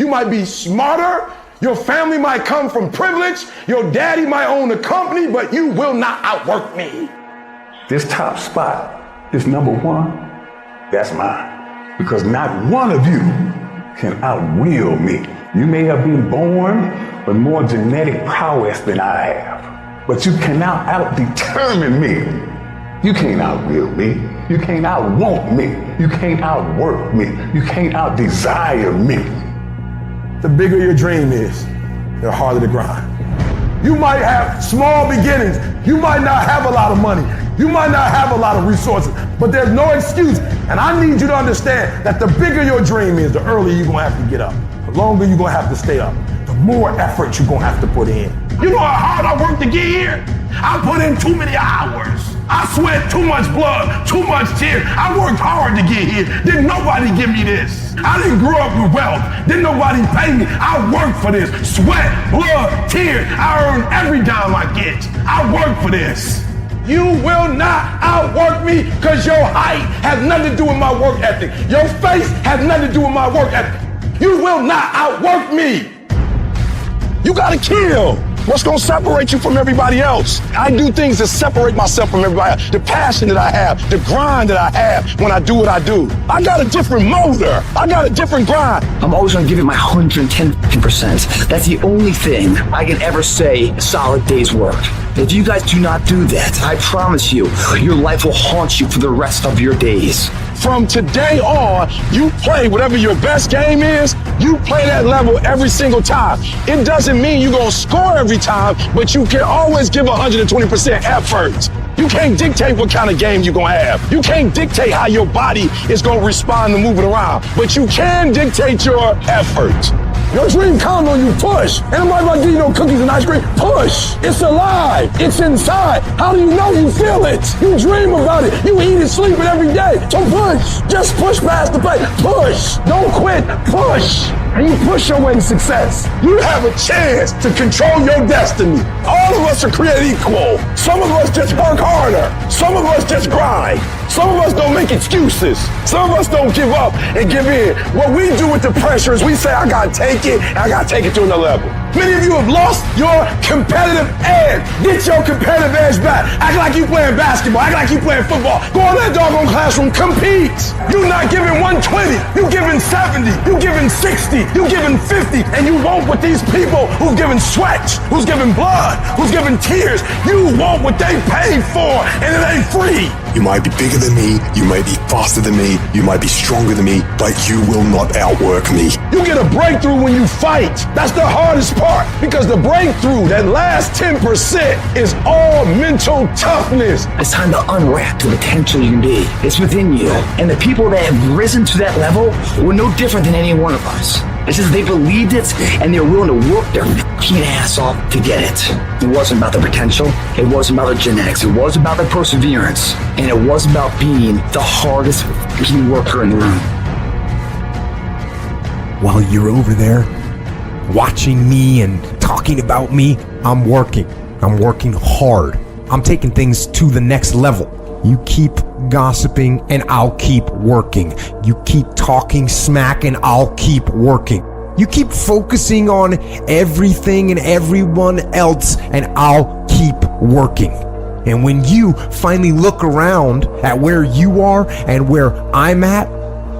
You might be smarter. Your family might come from privilege. Your daddy might own a company, but you will not outwork me. This top spot, this number one, that's mine. Because not one of you can outwill me. You may have been born with more genetic prowess than I have, but you cannot out-determine me. You can't outwill me. You can't outwant me. You can't outwork me. You can't outdesire me. The bigger your dream is, the harder the grind. You might have small beginnings. You might not have a lot of money. You might not have a lot of resources, but there's no excuse. And I need you to understand that the bigger your dream is, the earlier you're gonna have to get up. The longer you're gonna have to stay up. The more effort you're gonna have to put in. You know how hard I worked to get here? I put in too many hours. I sweat too much blood, too much tears. I worked hard to get here. Didn't nobody give me this. I didn't grow up with wealth. Didn't nobody pay me. I worked for this. Sweat, blood, tears. I earn every dime I get. I work for this. You will not outwork me because your height has nothing to do with my work ethic. Your face has nothing to do with my work ethic. You will not outwork me. You gotta kill. What's gonna separate you from everybody else? I do things to separate myself from everybody else. The passion that I have, the grind that I have when I do what I do. I got a different motor. I got a different grind. I'm always gonna give it my 110%. That's the only thing I can ever say a solid day's work. If you guys do not do that, I promise you, your life will haunt you for the rest of your days. From today on, you play whatever your best game is, you play that level every single time. It doesn't mean you're gonna score every time, but you can always give 120% effort. You can't dictate what kind of game you're gonna have. You can't dictate how your body is gonna respond to moving around, but you can dictate your effort. Your dream comes when you push. And I'm not give you no cookies and ice cream. Push. It's alive. It's inside. How do you know you feel it? You dream about it. You eat it, sleep it every day. So push. Just push past the pain. Push. Don't quit. Push. And you push your way to success. You have a chance to control your destiny. All of us are created equal. Some of us just work harder. Some of us just grind. Some of us don't make excuses. Some of us don't give up and give in. What we do with the pressure is we say, I gotta take it, and I gotta take it to another level. Many of you have lost your competitive edge. Get your competitive edge back. Act like you playing basketball. Act like you playing football. Go in that doggone classroom. Compete. You're not giving 120. You're giving 70. You're giving 60. You're giving 50. And you want what these people who've given sweat, who's given blood, who's given tears, you want what they paid for, and it ain't free. You might be bigger than me, you might be faster than me, you might be stronger than me, but you will not outwork me. You get a breakthrough when you fight. That's the hardest part, because the breakthrough, that last 10%, is all mental toughness. It's time to unwrap the potential you can be. It's within you. And the people that have risen to that level were no different than any one of us. It's just they believed it and they're willing to work their fucking ass off to get it. It wasn't about the potential. It wasn't about the genetics. It was about the perseverance. And it was about being the hardest fucking worker in the room. While you're over there watching me and talking about me, I'm working. I'm working hard. I'm taking things to the next level. You keep gossiping and I'll keep working. You keep talking smack and I'll keep working. You keep focusing on everything and everyone else and I'll keep working. And when you finally look around at where you are and where I'm at,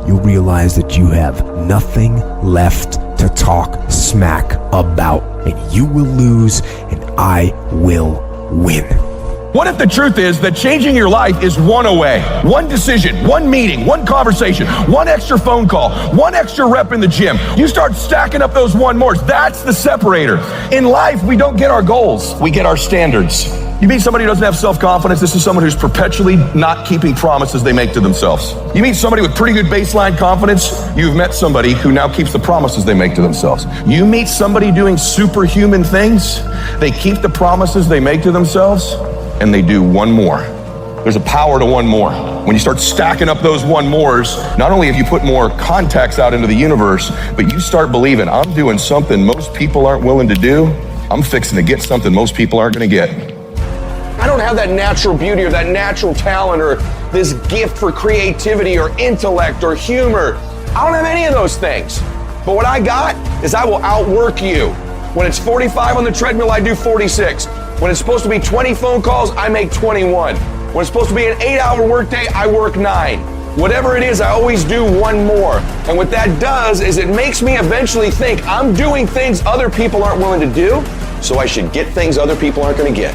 you'll realize that you have nothing left to talk smack about. And you will lose and I will win. What if the truth is that changing your life is one away? One decision, one meeting, one conversation, one extra phone call, one extra rep in the gym. You start stacking up those one mores. That's the separator. In life, we don't get our goals. We get our standards. You meet somebody who doesn't have self-confidence. This is someone who's perpetually not keeping promises they make to themselves. You meet somebody with pretty good baseline confidence. You've met somebody who now keeps the promises they make to themselves. You meet somebody doing superhuman things. They keep the promises they make to themselves. And they do one more. There's a power to one more. When you start stacking up those one mores, not only have you put more contacts out into the universe, but you start believing, I'm doing something most people aren't willing to do. I'm fixing to get something most people aren't gonna get. I don't have that natural beauty or that natural talent or this gift for creativity or intellect or humor. I don't have any of those things. But what I got is I will outwork you. When it's 45 on the treadmill, I do 46. When it's supposed to be 20 phone calls, I make 21. When it's supposed to be an 8-hour workday, I work 9. Whatever it is, I always do one more. And what that does is it makes me eventually think I'm doing things other people aren't willing to do, so I should get things other people aren't going to get.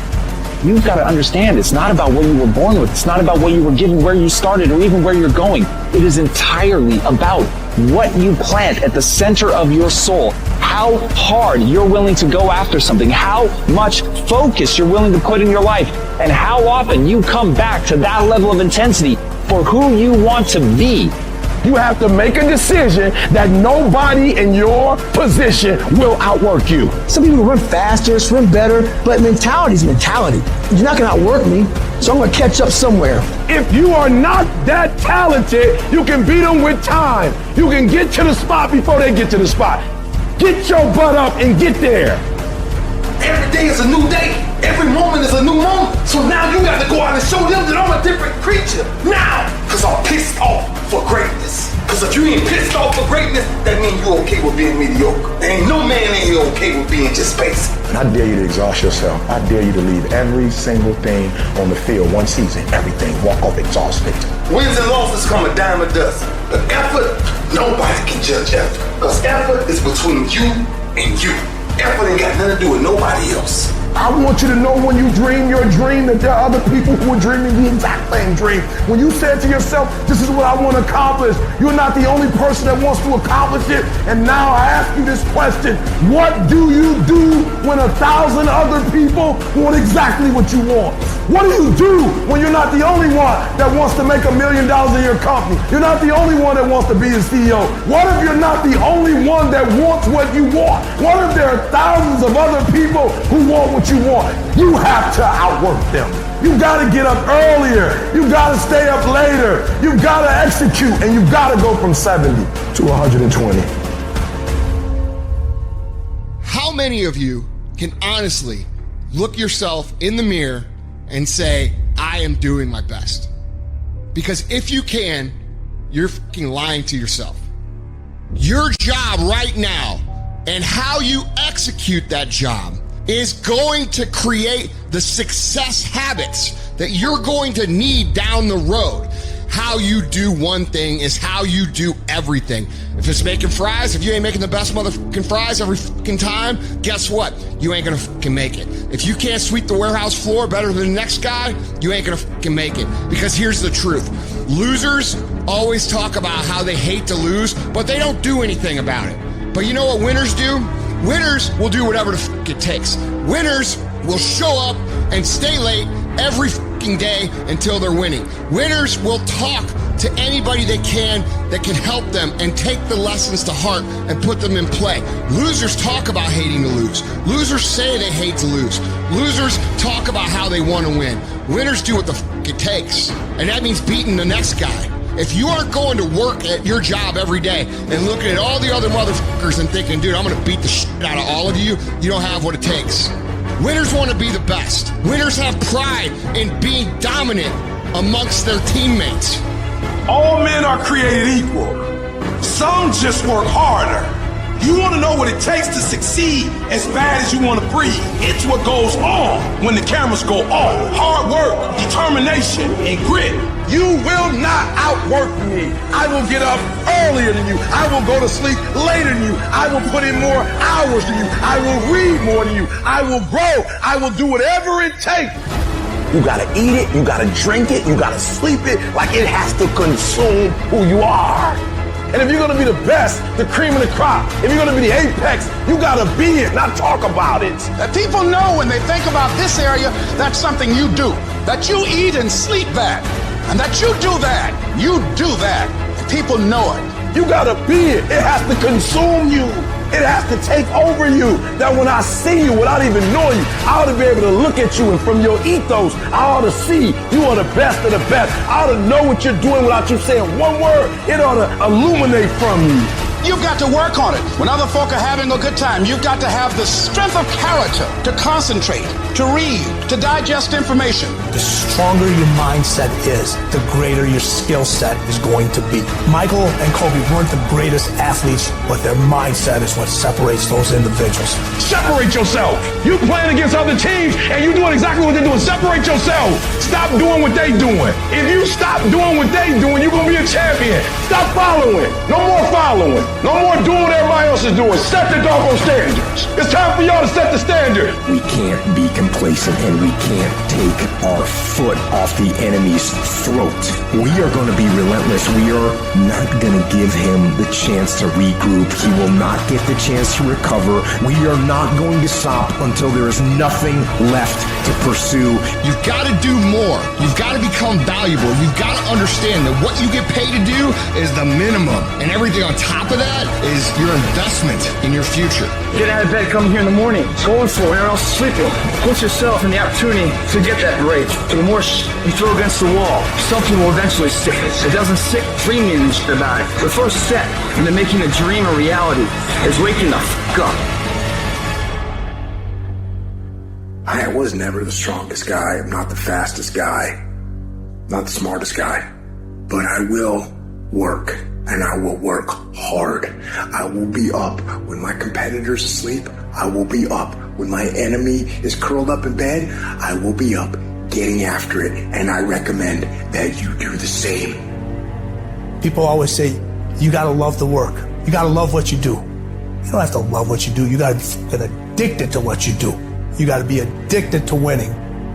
You've got to understand, it's not about what you were born with. It's not about what you were given, where you started, or even where you're going. It is entirely about what you plant at the center of your soul, how hard you're willing to go after something, how much focus you're willing to put in your life, and how often you come back to that level of intensity for who you want to be. You have to make a decision that nobody in your position will outwork you. Some people run faster, swim better, but mentality is mentality. You're not going to outwork me, so I'm going to catch up somewhere. If you are not that talented, you can beat them with time. You can get to the spot before they get to the spot. Get your butt up and get there. Every day is a new day. Every moment is a new moment. So now you got to go out and show them that I'm a different creature. Now, because I'm pissed off for greatness. Because if you ain't pissed off for greatness, that means you're okay with being mediocre. There ain't no man in here okay with being just basic. And I dare you to exhaust yourself. I dare you to leave every single thing on the field one season. Everything. Walk off exhausted. Wins and losses come a dime a dozen. But effort, nobody can judge effort. Because effort is between you and you. Effort ain't got nothing to do with nobody else. I want you to know when you dream your dream that there are other people who are dreaming the exact same dream. When you said to yourself, this is what I want to accomplish, you're not the only person that wants to accomplish it. And now I ask you this question, what do you do when 1,000 other people want exactly what you want? What do you do when you're not the only one that wants to make $1 million in your company? You're not the only one that wants to be a CEO. What if you're not the only one that wants what you want? What if there are thousands of other people who want what you want? You have to outwork them. You gotta get up earlier. You gotta stay up later. You gotta execute, and you gotta go from 70 to 120. How many of you can honestly look yourself in the mirror and say, I am doing my best? Because if you can, you're fucking lying to yourself. Your job right now and how you execute that job is going to create the success habits that you're going to need down the road. How you do one thing is how you do everything. If it's making fries, if you ain't making the best motherfucking fries every fucking time, guess what? You ain't gonna fucking make it. If you can't sweep the warehouse floor better than the next guy, you ain't gonna fucking make it. Because here's the truth. Losers always talk about how they hate to lose, but they don't do anything about it. But you know what winners do? Winners will do whatever the fuck it takes. Winners will show up and stay late every fucking day until they're winning. Winners will talk to anybody they can that can help them and take the lessons to heart and put them in play. Losers talk about hating to lose. Losers say they hate to lose. Losers talk about how they want to win. Winners do what the fuck it takes. And that means beating the next guy. If you aren't going to work at your job every day and looking at all the other motherfuckers and thinking, dude, I'm going to beat the shit out of all of you, you don't have what it takes. Winners want to be the best. Winners have pride in being dominant amongst their teammates. All men are created equal. Some just work harder. You want to know what it takes to succeed as bad as you want to breathe. It's what goes on when the cameras go off. Hard work, determination, and grit. You will not outwork me. I will get up earlier than you. I will go to sleep later than you. I will put in more hours than you. I will read more than you. I will grow. I will do whatever it takes. You gotta eat it, you gotta drink it, you gotta sleep it, like it has to consume who you are. And if you're gonna be the best, the cream of the crop, if you're gonna be the apex, you gotta be it, not talk about it. That people know when they think about this area, that's something you do. That you eat and sleep that. And that you do that. You do that. And people know it. You gotta be it. It has to consume you. It has to take over you. That when I see you without even knowing you, I ought to be able to look at you, and from your ethos, I ought to see you are the best of the best. I ought to know what you're doing without you saying one word. It ought to illuminate from you. You've got to work on it. When other folk are having a good time, you've got to have the strength of character to concentrate, to read, to digest information. The stronger your mindset is, the greater your skill set is going to be. Michael and Kobe weren't the greatest athletes, but their mindset is what separates those individuals. Separate yourself. You playing against other teams and you doing exactly what they're doing. Separate yourself. Stop doing what they doing. If you stop doing what they doing, you're going to be a champion. Stop following. No more following. No more doing what everybody else is doing. Set the doggone standards. It's time for y'all to set the standard. We can't be complacent and we can't take our foot off the enemy's throat. We are going to be relentless. We are not going to give him the chance to regroup. He will not get the chance to recover. We are not going to stop until there is nothing left to pursue. You've got to do more. You've got to become valuable. You've got to understand that what you get paid to do is the minimum. And everything on top of that is your investment in your future. Get out of bed, come here in the morning. Going for it, or else sleeping. Put yourself in the opportunity to get that break. The more you throw against the wall, something will eventually stick. It doesn't stick dreaming about it. The first step into making a dream a reality is waking the f*** up. I was never the strongest guy. I'm not the fastest guy. Not the smartest guy. But I will work. And I will work hard. I will be up when my competitor's asleep. I will be up when my enemy is curled up in bed. I will be up getting after it. And I recommend that you do the same. People always say, you gotta love the work. You gotta love what you do. You don't have to love what you do. You gotta get addicted to what you do. You gotta be addicted to winning.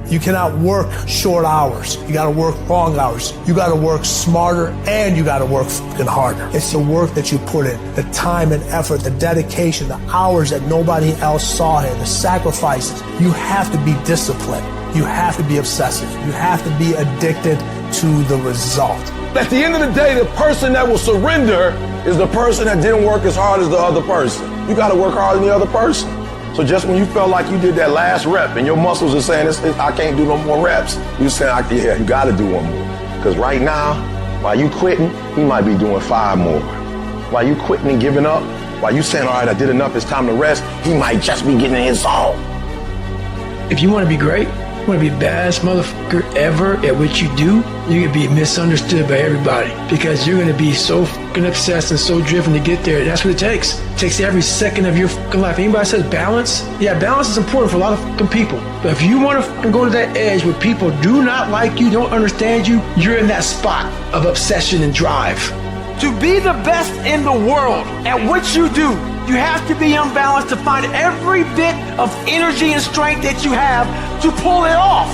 You cannot work short hours. You gotta work long hours. You gotta work smarter and you gotta work fucking harder. It's the work that you put in, the time and effort, the dedication, the hours that nobody else saw here, the sacrifices. You have to be disciplined. You have to be obsessive. You have to be addicted to the result. At the end of the day, the person that will surrender is the person that didn't work as hard as the other person. You got to work harder than the other person. So just when you felt like you did that last rep and your muscles are saying, I can't do no more reps, you saying, yeah, you got to do one more. Because right now, while you quitting, he might be doing 5 more. While you quitting and giving up, while you saying, all right, I did enough, it's time to rest, he might just be getting in his zone. If you want to be great, you want to be the baddest motherfucker ever at what you do, you're going to be misunderstood by everybody because you're going to be so fucking obsessed and so driven to get there. That's what it takes. It takes every second of your fucking life. Anybody says balance? Yeah, balance is important for a lot of fucking people. But if you want to fucking go to that edge where people do not like you, don't understand you, you're in that spot of obsession and drive. To be the best in the world at what you do, you have to be unbalanced to find every bit of energy and strength that you have to pull it off.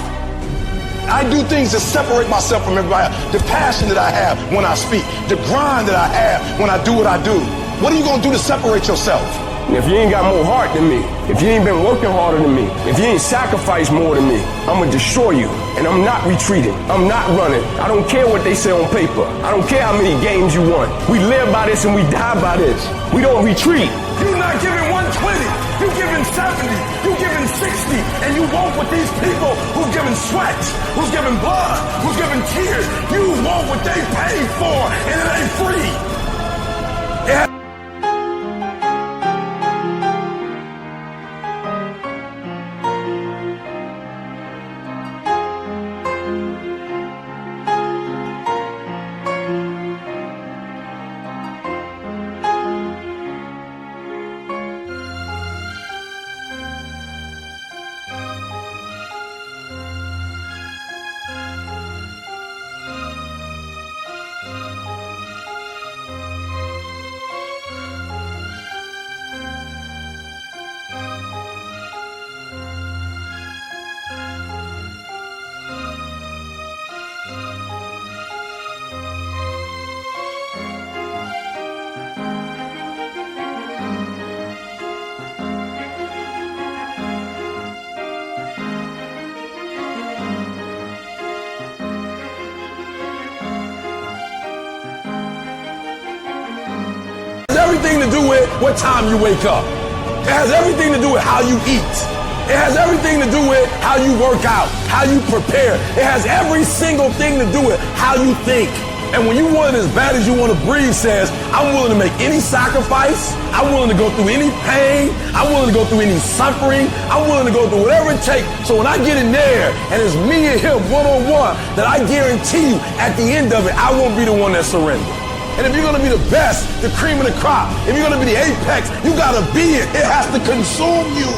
I do things to separate myself from everybody. The passion that I have when I speak, the grind that I have when I do what I do. What are you going to do to separate yourself? If you ain't got more heart than me, if you ain't been working harder than me, if you ain't sacrificed more than me, I'm gonna destroy you. And I'm not retreating. I'm not running. I don't care what they say on paper. I don't care how many games you won. We live by this and we die by this. We don't retreat. You're not giving 120. You're giving 70. You're giving 60. And you want what these people who's giving sweat, who's giving blood, who's giving tears, you want what they paid for, and it ain't free. Everything to do with what time you wake up. It has everything to do with how you eat. It has everything to do with how you work out, how you prepare. It has every single thing to do with how you think. And when you want it as bad as you want to breathe says, I'm willing to make any sacrifice. I'm willing to go through any pain. I'm willing to go through any suffering. I'm willing to go through whatever it takes. So when I get in there and it's me and him one-on-one, that I guarantee you at the end of it, I won't be the one that surrenders. And if you're going to be the best, the cream of the crop, if you're going to be the apex, you got to be it. It has to consume you.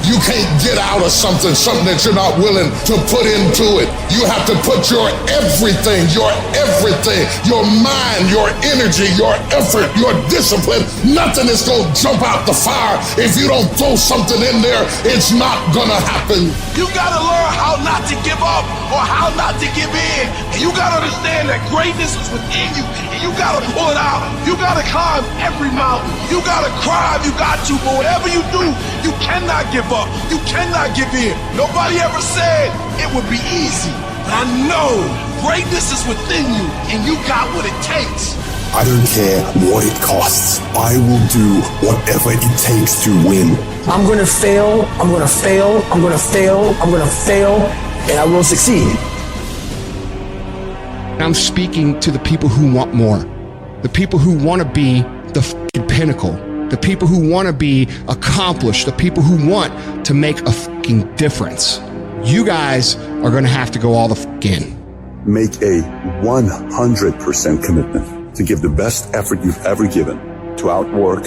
You can't get out of something that you're not willing to put into it. You have to put your everything, your mind, your energy, your effort, your discipline. Nothing is going to jump out the fire. If you don't throw something in there, it's not going to happen. You got to learn how not to give up or how not to give in. And you got to understand that greatness is within you. And you got to pull it out. You got to climb every mountain. You got to cry if you got to. But whatever you do, you cannot give up. You cannot give in. Nobody ever said it would be easy. But I know greatness is within you and you got what it takes. I don't care what it costs. I will do whatever it takes to win. I'm going to fail, I'm going to fail, I'm going to fail, I'm going to fail, and I will succeed. I'm speaking to the people who want more. The people who want to be the fucking pinnacle. The people who want to be accomplished. The people who want to make a fucking difference. You guys are going to have to go all the fuck in. Make a 100% commitment to give the best effort you've ever given to outwork,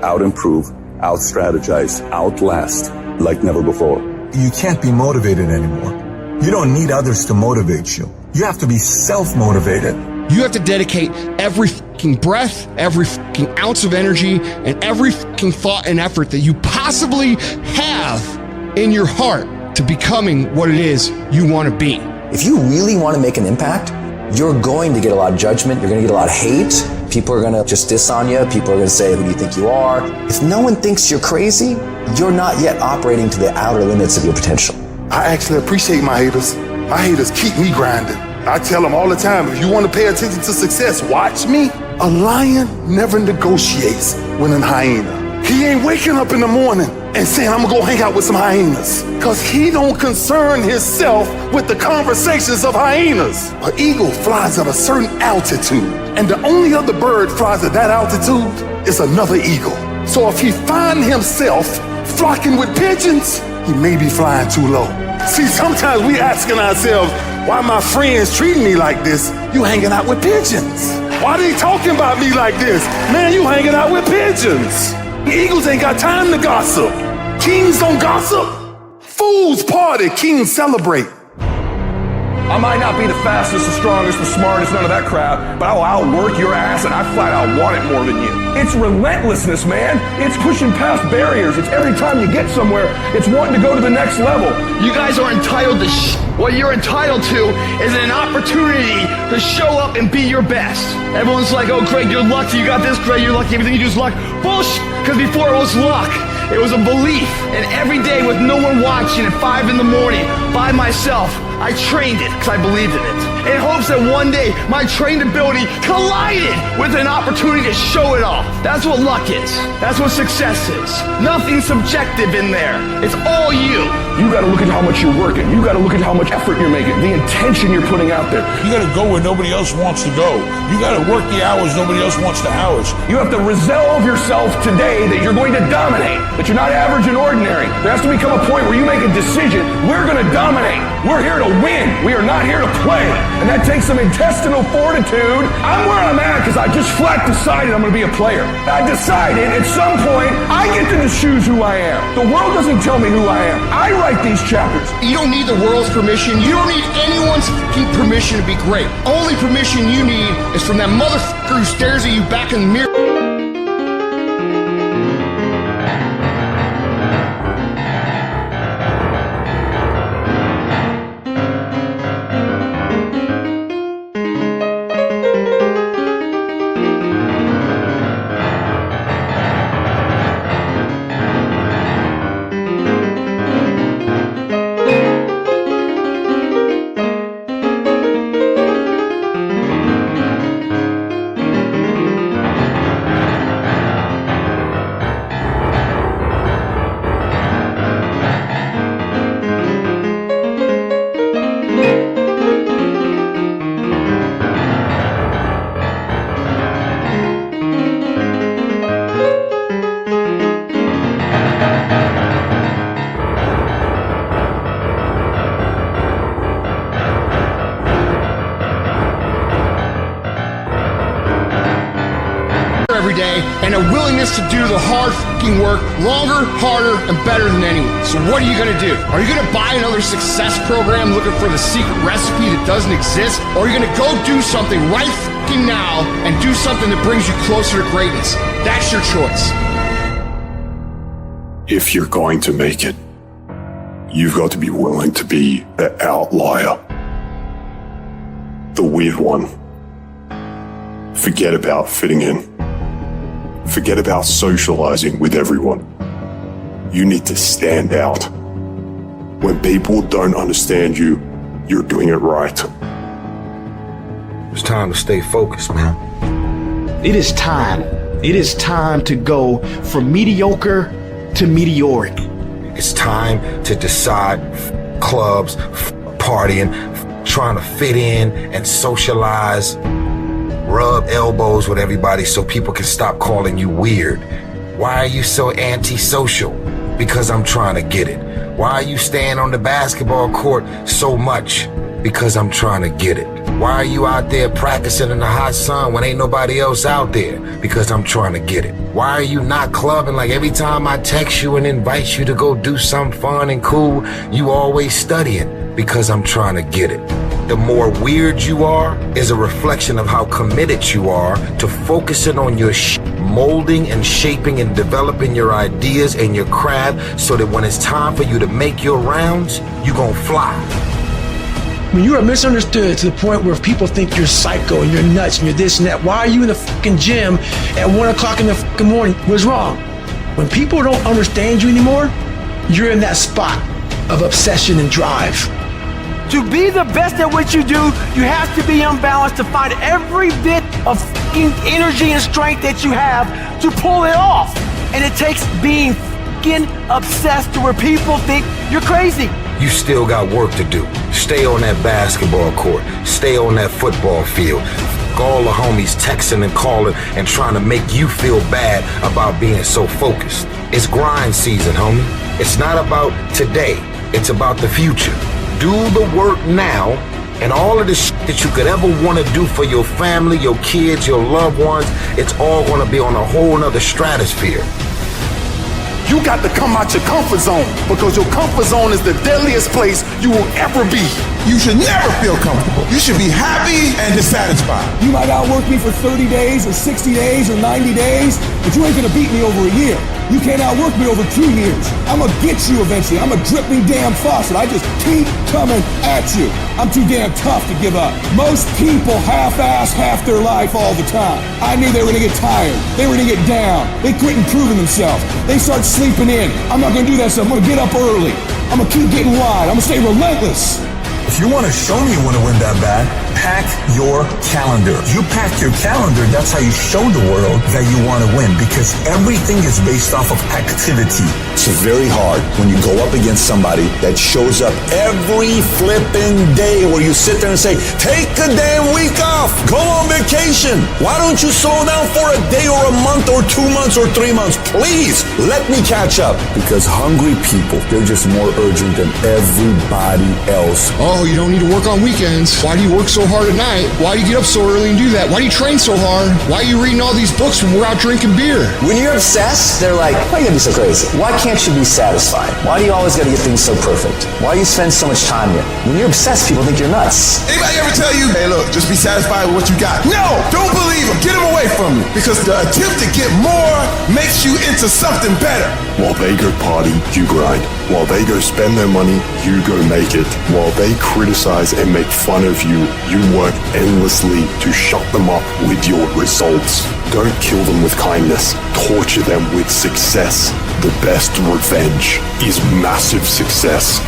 out-improve, out-strategize, outlast like never before. You can't be motivated anymore. You don't need others to motivate you. You have to be self-motivated. You have to dedicate every fucking breath, every fucking ounce of energy, and every fucking thought and effort that you possibly have in your heart to becoming what it is you want to be. If you really want to make an impact, you're going to get a lot of judgment. You're going to get a lot of hate. People are going to just diss on you. People are going to say, who do you think you are? If no one thinks you're crazy, you're not yet operating to the outer limits of your potential. I actually appreciate my haters. My haters keep me grinding. I tell them all the time, if you want to pay attention to success, watch me. A lion never negotiates with a hyena. He ain't waking up in the morning and saying, I'm gonna go hang out with some hyenas. Cause he don't concern himself with the conversations of hyenas. An eagle flies at a certain altitude, and the only other bird flies at that altitude is another eagle. So if he find himself flocking with pigeons, he may be flying too low. See, sometimes we asking ourselves, why my friends treating me like this? You hanging out with pigeons. Why they talking about me like this? Man, you hanging out with pigeons. Eagles ain't got time to gossip. Kings don't gossip. Fools party, kings celebrate. I might not be the fastest, the strongest, the smartest, none of that crap, but I will outwork your ass and I flat out want it more than you. It's relentlessness, man. It's pushing past barriers. It's every time you get somewhere, it's wanting to go to the next level. You guys are entitled to What you're entitled to is an opportunity to show up and be your best. Everyone's like, oh, Greg, you're lucky. You got this, Greg, you're lucky. Everything you do is luck. Bullshit, because before it was luck. It was a belief. And every day with no one watching at 5 in the morning by myself, I trained it because I believed in it. In hopes that one day my trained ability collided with an opportunity to show it off. That's what luck is. That's what success is. Nothing subjective in there. It's all you. You got to look at how much you're working. You got to look at how much effort you're making, the intention you're putting out there. You got to go where nobody else wants to go. You got to work the hours nobody else wants the hours. You have to resolve yourself today that you're going to dominate, that you're not average and ordinary. There has to become a point where you make a decision. We're going to dominate. We're here to win. We are not here to play. And that takes some intestinal fortitude. I'm where I'm at because I just flat decided I'm going to be a player. I decided at some point I get to choose who I am. The world doesn't tell me who I am. I write these chapters. You don't need the world's permission. You don't need anyone's permission to be great. Only permission you need is from that motherfucker who stares at you back in the mirror. a willingness to do the hard fucking work longer, harder, and better than anyone. So what are you gonna do? Are you gonna buy another success program looking for the secret recipe that doesn't exist? Or are you gonna go do something right fucking now and do something that brings you closer to greatness? That's your choice. If you're going to make it, you've got to be willing to be the outlier, the weird one. Forget about fitting in. Forget about socializing with everyone. You need to stand out. When people don't understand you, you're doing it right. It's time to stay focused, man. It is time. It is time to go from mediocre to meteoric. It's time to decide clubs, partying, trying to fit in and socialize, rub elbows with everybody so people can stop calling you weird. Why are you so antisocial? Because I'm trying to get it. Why are you staying on the basketball court so much? Because I'm trying to get it. Why are you out there practicing in the hot sun when ain't nobody else out there? Because I'm trying to get it. Why are you not clubbing like every time I text you and invite you to go do something fun and cool, you always studying? Because I'm trying to get it. The more weird you are is a reflection of how committed you are to focusing on your molding and shaping and developing your ideas and your craft so that when it's time for you to make your rounds, you gonna fly. When you are misunderstood to the point where people think you're psycho and you're nuts and you're this and that, why are you in the fucking gym at 1 o'clock in the fucking morning? What's wrong? When people don't understand you anymore, you're in that spot of obsession and drive. To be the best at what you do, you have to be unbalanced to find every bit of fucking energy and strength that you have to pull it off. And it takes being fucking obsessed to where people think you're crazy. You still got work to do. Stay on that basketball court. Stay on that football field. All the homies texting and calling and trying to make you feel bad about being so focused. It's grind season, homie. It's not about today. It's about the future. Do the work now, and all of the shit that you could ever want to do for your family, your kids, your loved ones, it's all going to be on a whole nother stratosphere. You got to come out your comfort zone because your comfort zone is the deadliest place you will ever be. You should never feel comfortable. You should be happy and dissatisfied. You might outwork me for 30 days or 60 days or 90 days, but you ain't gonna beat me over a year. You can't outwork me over 2 years. I'm gonna get you eventually. I'm a dripping damn faucet. I just keep coming at you. I'm too damn tough to give up. Most people half-ass half their life all the time. I knew they were gonna get tired. They were gonna get down. They quit improving themselves. They start sleeping in. I'm not gonna do that stuff. I'm gonna get up early. I'm gonna keep getting wide. I'm gonna stay relentless. If you want to show me you want to win that bad, pack your calendar. You pack your calendar, that's how you show the world that you want to win, because everything is based off of activity. It's very hard when you go up against somebody that shows up every flipping day where you sit there and say, take a damn week off, go on vacation. Why don't you slow down for a day or a month or 2 months or 3 months? Please, let me catch up. Because hungry people, they're just more urgent than everybody else. Oh, you don't need to work on weekends. Why do you work so hard at night? Why do you get up so early and do that? Why do you train so hard? Why are you reading all these books when we're out drinking beer? When you're obsessed, they're like, why are you gonna be so crazy? Why can't you be satisfied? Why do you always gotta get things so perfect? Why do you spend so much time here? When you're obsessed, people think you're nuts. Anybody ever tell you, hey look, just be satisfied with what you got? No, don't believe them. Get them away from you. Because the attempt to get more makes you into something better. While they go party, you grind. While they go spend their money, you go make it. While they criticize and make fun of you, you work endlessly to shut them up with your results. Don't kill them with kindness. Torture them with success. The best revenge is massive success.